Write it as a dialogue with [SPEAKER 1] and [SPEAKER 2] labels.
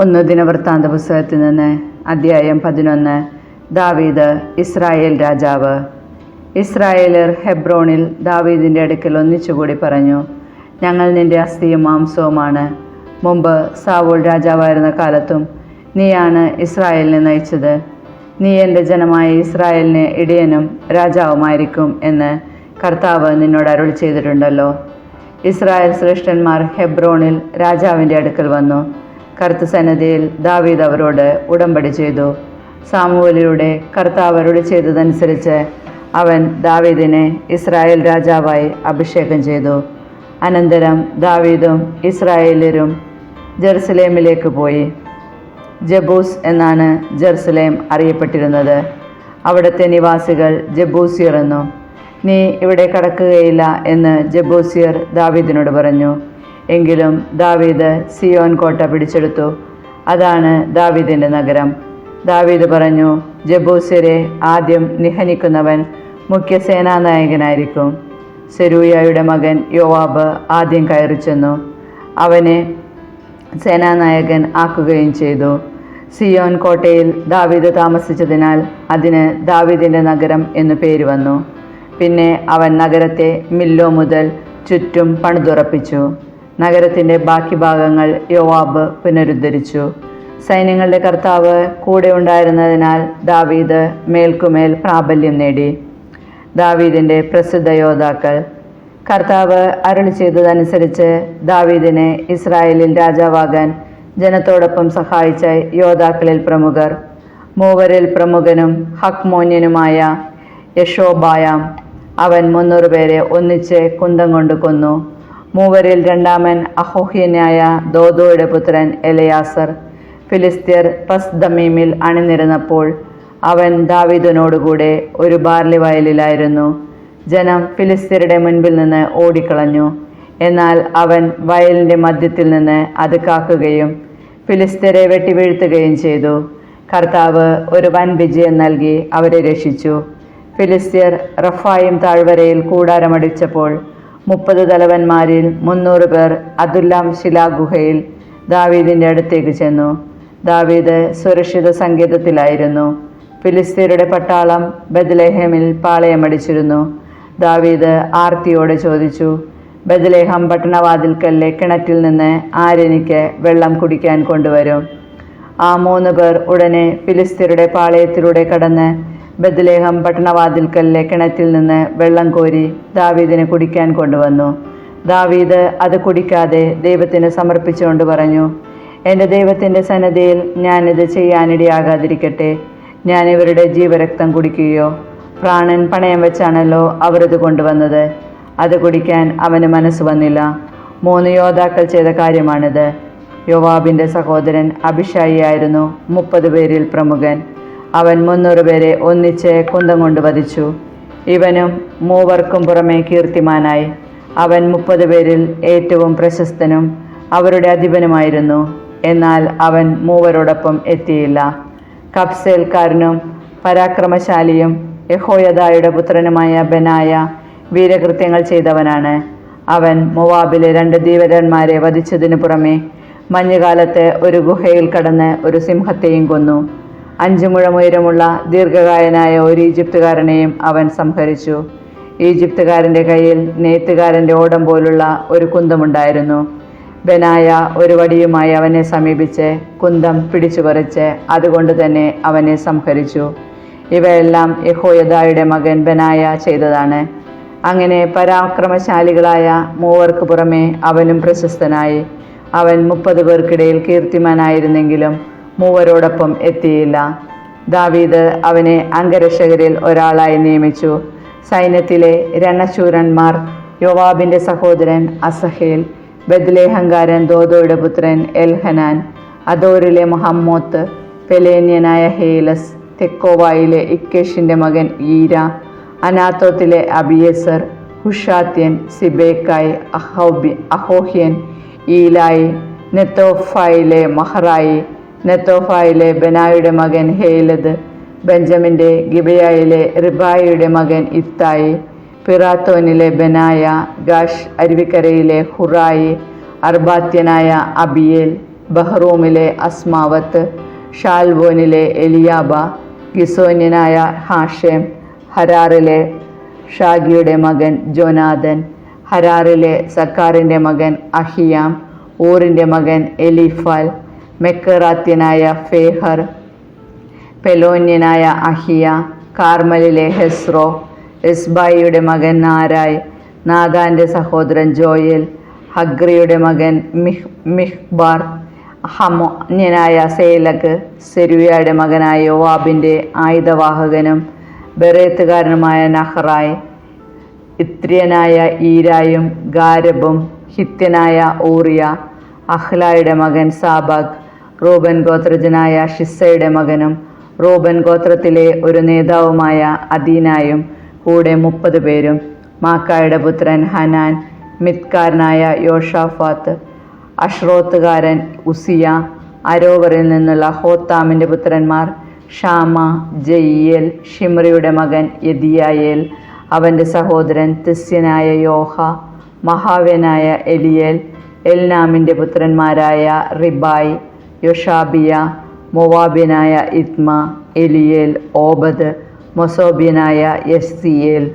[SPEAKER 1] ഒന്ന് ദിനവൃത്താന്ത പുസ്തകത്തിൽ നിന്ന് അധ്യായം 11. ദാവീദ് ഇസ്രായേൽ രാജാവ്. ഇസ്രായേലർ ഹെബ്രോണിൽ ദാവീദിൻ്റെ അടുക്കൽ ഒന്നിച്ചുകൂടി പറഞ്ഞു, ഞങ്ങൾ നിന്റെ അസ്ഥിയും മാംസവുമാണ്. മുമ്പ് സാവൂൾ രാജാവായിരുന്ന കാലത്തും നീയാണ് ഇസ്രായേലിനെ നയിച്ചത്. നീ എൻ്റെ ജനമായ ഇസ്രായേലിന് ഇടയനും രാജാവുമായിരിക്കും എന്ന് കർത്താവ് നിന്നോട് അരുളി ചെയ്തിട്ടുണ്ടല്ലോ. ഇസ്രായേൽ ശ്രേഷ്ഠന്മാർ ഹെബ്രോണിൽ രാജാവിൻ്റെ അടുക്കൽ വന്നു. കറുത്ത സന്നദ്ധയിൽ ദാവീദ് അവരോട് ഉടമ്പടി ചെയ്തു. സാമുവേലിലൂടെ കർത്താവ് അരുളി ചെയ്തതനുസരിച്ച് അവൻ ദാവീദിനെ ഇസ്രായേൽ രാജാവായി അഭിഷേകം ചെയ്തു. അനന്തരം ദാവീദും ഇസ്രായേലരും ജെറുസലേമിലേക്ക് പോയി. ജബൂസ് എന്നാണ് ജെറുസലേം അറിയപ്പെട്ടിരുന്നത്. അവിടുത്തെ നിവാസികൾ ജബൂസിയർ എന്നും. നീ ഇവിടെ കടക്കുകയില്ല എന്ന് ജബൂസിയർ ദാവീദിനോട് പറഞ്ഞു. എങ്കിലും ദാവീദ് സിയോൻ കോട്ട പിടിച്ചെടുത്തു. അതാണ് ദാവീദിൻ്റെ നഗരം. ദാവീദ് പറഞ്ഞു, ജബൂസ്യരെ ആദ്യം നിഹനിക്കുന്നവൻ മുഖ്യ സേനാനായകനായിരിക്കും. സെരൂയയുടെ മകൻ യോവാബ് ആദ്യം കയറി ചെന്നു. അവനെ സേനാനായകൻ ആക്കുകയും ചെയ്തു. സിയോൻ കോട്ടയിൽ ദാവീദ് താമസിച്ചതിനാൽ അതിന് ദാവീദിൻ്റെ നഗരം എന്നു പേര് വന്നു. പിന്നെ അവൻ നഗരത്തെ മില്ലോ മുതൽ ചുറ്റും പണിതുറപ്പിച്ചു. നഗരത്തിൻ്റെ ബാക്കി ഭാഗങ്ങൾ യോവാബ് പുനരുദ്ധരിച്ചു. സൈന്യങ്ങളുടെ കർത്താവ് കൂടെ ഉണ്ടായിരുന്നതിനാൽ ദാവീദ് മേൽക്കുമേൽ പ്രാബല്യം നേടി. ദാവീദിൻ്റെ പ്രസിദ്ധ യോദ്ധാക്കൾ. കർത്താവ് അരുളി ചെയ്തതനുസരിച്ച് ദാവീദിനെ ഇസ്രായേലിൽ രാജാവാകാൻ ജനത്തോടൊപ്പം സഹായിച്ച യോദ്ധാക്കളിൽ പ്രമുഖർ. മൂവരിൽ പ്രമുഖനും ഹക്മോന്യനുമായ യശോബായാം. അവൻ 300 പേരെ ഒന്നിച്ച് കുന്തം കൊണ്ട് കൊന്നു. മൂവരിൽ രണ്ടാമൻ അഹോഹ്യനായ ദോദോയുടെ പുത്രൻ എലയാസർ. ഫിലിസ്ത്യർ പസ്ദമീമിൽ അണിനിരന്നപ്പോൾ അവൻ ദാവീദിനോടുകൂടെ ഒരു ബാർലി വയലിലായിരുന്നു. ജനം ഫിലിസ്ത്യരുടെ മുൻപിൽ നിന്ന് ഓടിക്കളഞ്ഞു. എന്നാൽ അവൻ വയലിൻ്റെ മധ്യത്തിൽ നിന്ന് അത് കാക്കുകയും ഫിലിസ്ത്യരെ വെട്ടിവീഴ്ത്തുകയും ചെയ്തു. കർത്താവ് ഒരു വൻ വിജയം നൽകി അവരെ രക്ഷിച്ചു. ഫിലിസ്ത്യർ റഫായിം താഴ്വരയിൽ കൂടാരമടിച്ചപ്പോൾ 30 തലവന്മാരിൽ 300 പേർ അതുല്ലാം ശിലാഗുഹയിൽ ദാവീദിൻ്റെ അടുത്തേക്ക് ചെന്നു. ദാവീദ് സുരക്ഷിത സങ്കേതത്തിലായിരുന്നു. ഫിലിസ്ത്യരുടെ പട്ടാളം ബെത്ലഹേമിൽ പാളയമടിച്ചിരുന്നു. ദാവീദ് ആർത്തിയോടെ ചോദിച്ചു, ബെത്ലഹേം പട്ടണവാതിൽക്കലിലെ കിണറ്റിൽ നിന്ന് ആരെനിക്ക് വെള്ളം കുടിക്കാൻ കൊണ്ടുവരും? ആ 3 പേർ ഉടനെ ഫിലിസ്ത്യരുടെ പാളയത്തിലൂടെ കടന്ന് ബെത്ലഹേം പട്ടണവാതിൽക്കലിലെ കിണറ്റിൽ നിന്ന് വെള്ളം കോരി ദാവീദിന് കുടിക്കാൻ കൊണ്ടുവന്നു. ദാവീദ് അത് കുടിക്കാതെ ദൈവത്തിന് സമർപ്പിച്ചുകൊണ്ട് പറഞ്ഞു, എൻ്റെ ദൈവത്തിൻ്റെ സന്നദ്ധയിൽ ഞാനിത് ചെയ്യാനിടയാകാതിരിക്കട്ടെ. ഞാൻ ഇവരുടെ ജീവരക്തം കുടിക്കുകയോ? പ്രാണൻ പണയം വെച്ചാണല്ലോ അവർ ഇത് കൊണ്ടുവന്നത്. അത് കുടിക്കാൻ അവന് മനസ്സ് വന്നില്ല. 3 യോദ്ധാക്കൾ ചെയ്ത കാര്യമാണിത്. യോവാബിൻ്റെ സഹോദരൻ അബിഷായി ആയിരുന്നു 30 പേരിൽ പ്രമുഖൻ. അവൻ 300 പേരെ ഒന്നിച്ച് കുന്തം കൊണ്ട് വധിച്ചു. ഇവനും മൂവർക്കും പുറമെ കീർത്തിമാനായി. അവൻ 30 പേരിൽ ഏറ്റവും പ്രശസ്തനും അവരുടെ അധിപനുമായിരുന്നു. എന്നാൽ അവൻ മൂവരോടൊപ്പം എത്തിയില്ല. കബ്സേൽക്കാരനും പരാക്രമശാലിയും യഹോയദായുടെ പുത്രനുമായ ബെനായ വീരകൃത്യങ്ങൾ ചെയ്തവനാണ്. അവൻ മോവാബിലെ 2 ധീരന്മാരെ വധിച്ചതിനു പുറമെ മഞ്ഞുകാലത്ത് ഒരു ഗുഹയിൽ കടന്ന് ഒരു സിംഹത്തെയും കൊന്നു. 5 മുഴം ഉയരമുള്ള ദീർഘകായനായ ഒരു ഈജിപ്തുകാരനെയും അവൻ സംഹരിച്ചു. ഈജിപ്തുകാരൻ്റെ കയ്യിൽ നെയ്ത്തുകാരൻ്റെ ഓടം പോലുള്ള ഒരു കുന്തമുണ്ടായിരുന്നു. ബെനായ ഒരു വടിയുമായി അവനെ സമീപിച്ച് കുന്തം പിടിച്ചു പറിച്ച് അതുകൊണ്ട് തന്നെ അവനെ സംഹരിച്ചു. ഇവയെല്ലാം യഹോയദായുടെ മകൻ ബെനായ ചെയ്തതാണ്. അങ്ങനെ പരാക്രമശാലികളായ മൂവർക്ക് പുറമെ അവനും പ്രശസ്തനായി. അവൻ 30 പേർക്കിടയിൽ കീർത്തിമാനായിരുന്നെങ്കിലും മൂവരോടൊപ്പം എത്തിയില്ല. ദാവീദ് അവനെ അംഗരക്ഷകരിൽ ഒരാളായി നിയമിച്ചു. സൈന്യത്തിലെ രണശൂരന്മാർ യോവാബിൻ്റെ സഹോദരൻ അസഹേൽ, ബെത്ലഹേംകാരൻ ദോദോയുടെ പുത്രൻ എൽഹനാൻ, അദോരിലെ മുഹമ്മോത്ത്, പെലേന്യനായ ഹേലസ്, തെക്കോവായിലെ ഇക്കേഷിൻ്റെ മകൻ ഈര, അനാത്തോത്തിലെ അബിയേസർ, ഹുഷാത്യൻ, സിബേക്കായ്, അഹോഹ്യൻ, ഈലായി, നെത്തോഫായിലെ മഹറായി, നെത്തോഫായിലെ ബെനായുടെ മകൻ ഹേലദ്, ബെഞ്ചമിൻ്റെ ഗിബയായിലെ റിബായിയുടെ മകൻ ഇത്തായി, പിറാത്തോനിലെ ബെനായ, ഗാഷ് അരുവിക്കരയിലെ ഹുറായി, അർബാത്യനായ അബിയേൽ, ബഹ്റൂമിലെ അസ്മാവത്ത്, ഷാൽബോനിലെ എലിയാബ, ഗിസോന്യനായ ഹാഷേം, ഹരാറിലെ ഷാഗിയുടെ മകൻ ജോനാഥൻ, ഹരാറിലെ സക്കാറിൻ്റെ മകൻ അഹിയാം, ഊറിൻ്റെ മകൻ എലിഫാൽ, മെക്കറാത്യനായ ഫേഹർ, പെലോന്യനായ അഹിയ, കാർമലിലെ ഹെസ്രോ, എസ്ബായിയുടെ മകൻ നാരായ്, നാദാൻ്റെ സഹോദരൻ ജോയൽ, ഹഗ്രിയുടെ മകൻ മിഹ്ബാർ, ഹമോന്യനായ സേലക്, സെരുയയുടെ മകനായ യോവാബിൻ്റെ ആയുധവാഹകനും ബെറേത്തുകാരനുമായ നഹറായ്, ഇത്ര്യനായ ഈരായും ഗാരബും, ഹിത്യനായ ഊറിയ, അഹ്ലായുടെ മകൻ സാബക്, റൂബൻ ഗോത്രജനായ ഷിസ്സയുടെ മകനും റൂബൻ ഗോത്രത്തിലെ ഒരു നേതാവുമായ അദീനായും കൂടെ 30 പേരും, മാക്കായുടെ പുത്രൻ ഹനാൻ, മിത്കാരനായ യോഷാഫാത്ത്, അഷ്റോത്തുകാരൻ ഉസിയ, അരോവറിൽ നിന്നുള്ള ഹോത്താമിൻ്റെ പുത്രന്മാർ ഷാമ, ജയിയേൽ, ഷിമ്രിയുടെ മകൻ യദിയായേൽ, അവൻ്റെ സഹോദരൻ തിസ്യനായ യോഹ, മഹാവ്യനായ എലിയേൽ, എൽനാമിൻ്റെ പുത്രന്മാരായ റിബായ്, യൊഷാബിയ, മൊവാബ്യനായ ഇത്മ, എലിയേൽ, ഓബദ്, മൊസോബ്യനായ യസ്തിയേൽ.